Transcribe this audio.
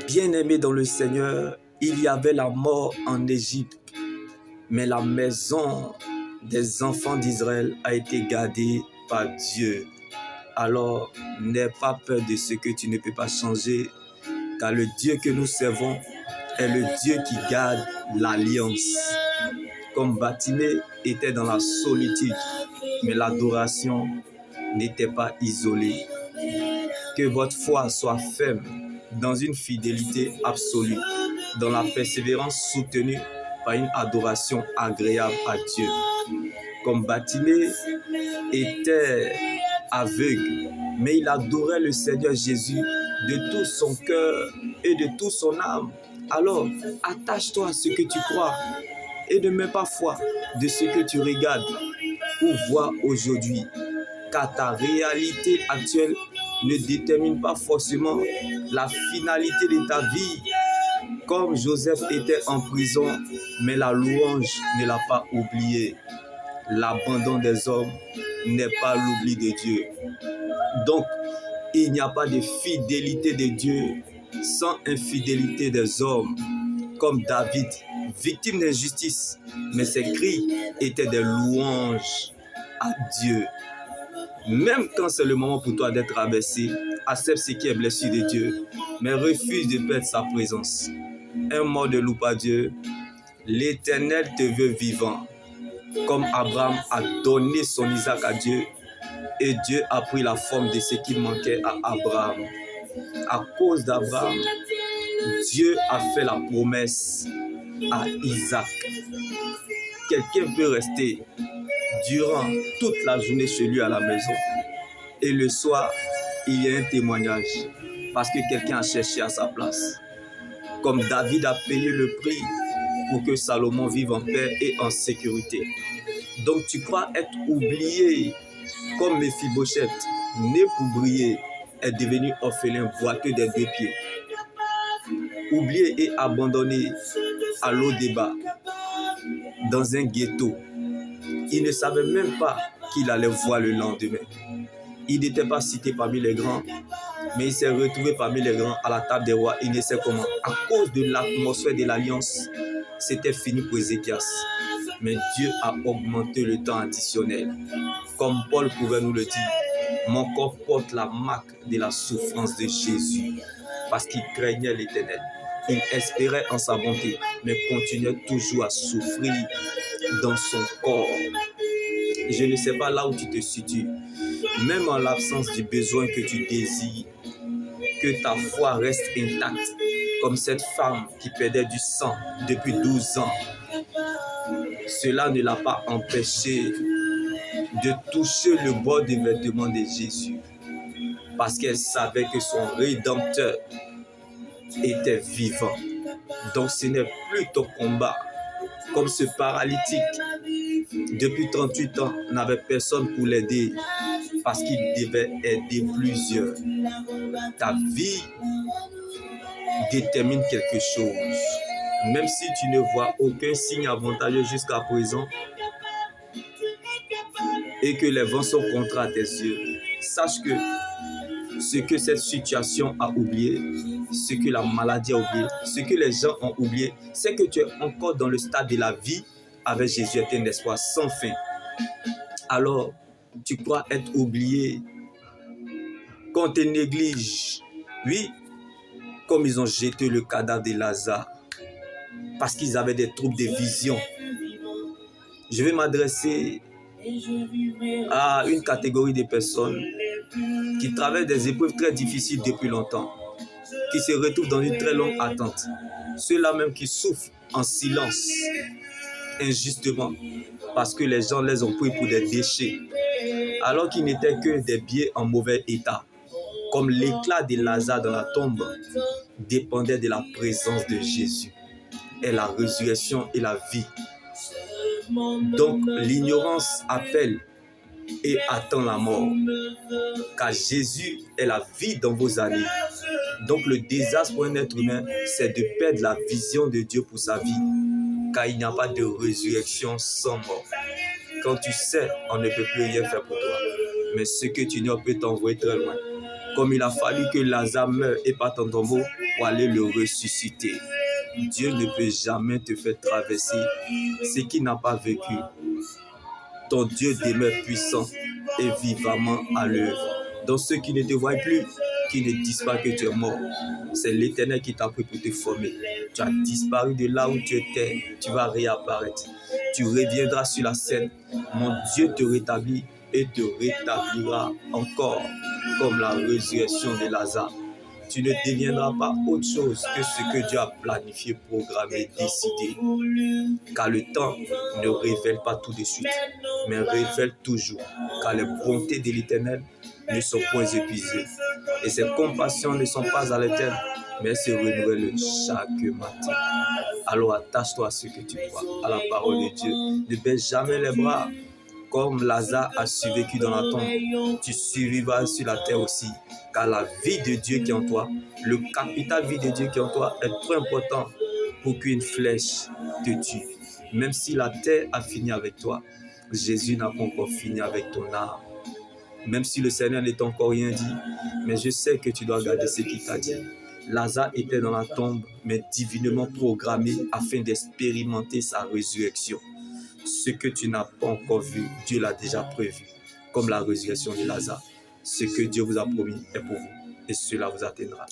Bien-aimés dans le Seigneur, il y avait la mort en Égypte, mais la maison des enfants d'Israël a été gardée par Dieu. Alors, n'aie pas peur de ce que tu ne peux pas changer, car le Dieu que nous servons est le Dieu qui garde l'alliance. Comme Bartimée était dans la solitude, mais l'adoration n'était pas isolée. Que votre foi soit ferme dans une fidélité absolue, dans la persévérance soutenue par une adoration agréable à Dieu. Comme Bartimée était aveugle, mais il adorait le Seigneur Jésus de tout son cœur et de toute son âme. Alors, attache-toi à ce que tu crois et ne mets pas foi de ce que tu regardes ou vois aujourd'hui, car ta réalité actuelle ne détermine pas forcément la finalité de ta vie. Comme Joseph était en prison, mais la louange ne l'a pas oublié. L'abandon des hommes n'est pas l'oubli de Dieu. Donc, il n'y a pas de fidélité de Dieu sans infidélité des hommes. Comme David, victime d'injustice, mais ses cris étaient des louanges à Dieu. Même quand c'est le moment pour toi d'être abaissé, accepte ce qui est blessure de Dieu, mais refuse de perdre sa présence. Un mot de loup à Dieu, l'Éternel te veut vivant. Comme Abraham a donné son Isaac à Dieu, et Dieu a pris la forme de ce qui manquait à Abraham. À cause d'Abraham, Dieu a fait la promesse à Isaac. Quelqu'un peut rester durant toute la journée chez lui à la maison. Et le soir, il y a un témoignage parce que quelqu'un a cherché à sa place. Comme David a payé le prix pour que Salomon vive en paix et en sécurité. Donc tu crois être oublié comme Méphibosheth, né pour briller, est devenu orphelin boiteux des deux pieds. Oublié et abandonné à l'eau débat dans un ghetto. Il ne savait même pas qu'il allait voir le lendemain. Il n'était pas cité parmi les grands, mais il s'est retrouvé parmi les grands à la table des rois. Il ne sait comment. À cause de l'atmosphère de l'alliance, c'était fini pour Ézéchias. Mais Dieu a augmenté le temps additionnel. Comme Paul pouvait nous le dire, mon corps porte la marque de la souffrance de Jésus parce qu'il craignait l'Éternel. Il espérait en sa bonté, mais continuait toujours à souffrir dans son corps. Je ne sais pas là où tu te situes, même en l'absence du besoin que tu désires, que ta foi reste intacte, comme cette femme qui perdait du sang depuis 12 ans. Cela ne l'a pas empêché de toucher le bord des vêtements de Jésus, parce qu'elle savait que son Rédempteur était vivant. Donc ce n'est plus ton combat. Comme ce paralytique, depuis 38 ans, n'avait personne pour l'aider parce qu'il devait aider plusieurs. Ta vie détermine quelque chose. Même si tu ne vois aucun signe avantageux jusqu'à présent et que les vents sont contre à tes yeux, sache que ce que cette situation a oublié, ce que la maladie a oublié, ce que les gens ont oublié, c'est que tu es encore dans le stade de la vie avec Jésus est un espoir sans fin. Alors, tu crois être oublié, qu'on te néglige. Oui, comme ils ont jeté le cadavre de Lazare, parce qu'ils avaient des troubles de vision. Je vais m'adresser à une catégorie de personnes qui traversent des épreuves très difficiles depuis longtemps, qui se retrouvent dans une très longue attente. Ceux-là même qui souffrent en silence, injustement, parce que les gens les ont pris pour des déchets, alors qu'ils n'étaient que des biais en mauvais état. Comme l'éclat de Lazare dans la tombe dépendait de la présence de Jésus, et la résurrection et la vie. Donc l'ignorance appelle et attend la mort, car Jésus est la vie dans vos années. Donc le désastre pour un être humain, c'est de perdre la vision de Dieu pour sa vie, car il n'y a pas de résurrection sans mort. Quand tu sais, on ne peut plus rien faire pour toi, mais ce que tu ignores peut t'envoyer très loin. Comme il a fallu que Lazare meure et parte en tombeau pour aller le ressusciter. Dieu ne peut jamais te faire traverser ce qu'il n'a pas vécu. Ton Dieu demeure puissant et vivamment à l'œuvre. Dans ceux qui ne te voient plus, qui ne disent pas que tu es mort, c'est l'Éternel qui t'a pris pour te former. Tu as disparu de là où tu étais, tu vas réapparaître. Tu reviendras sur la scène. Mon Dieu te rétablit et te rétablira encore comme la résurrection de Lazare. Tu ne deviendras pas autre chose que ce que Dieu a planifié, programmé, décidé. Car le temps ne révèle pas tout de suite, mais révèle toujours. Car les bontés de l'Éternel ne sont point épuisées. Et ses compassions ne sont pas à l'éternel, mais se renouvellent chaque matin. Alors attache-toi à ce que tu crois, à la parole de Dieu. Ne baisse jamais les bras. Comme Lazare a survécu dans la tombe, tu survivras sur la terre aussi. Car la vie de Dieu qui est en toi, le capital vie de Dieu qui est en toi est trop important pour qu'une flèche te tue. Même si la terre a fini avec toi, Jésus n'a pas encore fini avec ton âme. Même si le Seigneur n'est encore rien dit, mais je sais que tu dois garder ce qu'il t'a dit. Lazare était dans la tombe, mais divinement programmé afin d'expérimenter sa résurrection. Ce que tu n'as pas encore vu, Dieu l'a déjà prévu, comme la résurrection de Lazare. Ce que Dieu vous a promis est pour vous, et cela vous atteindra.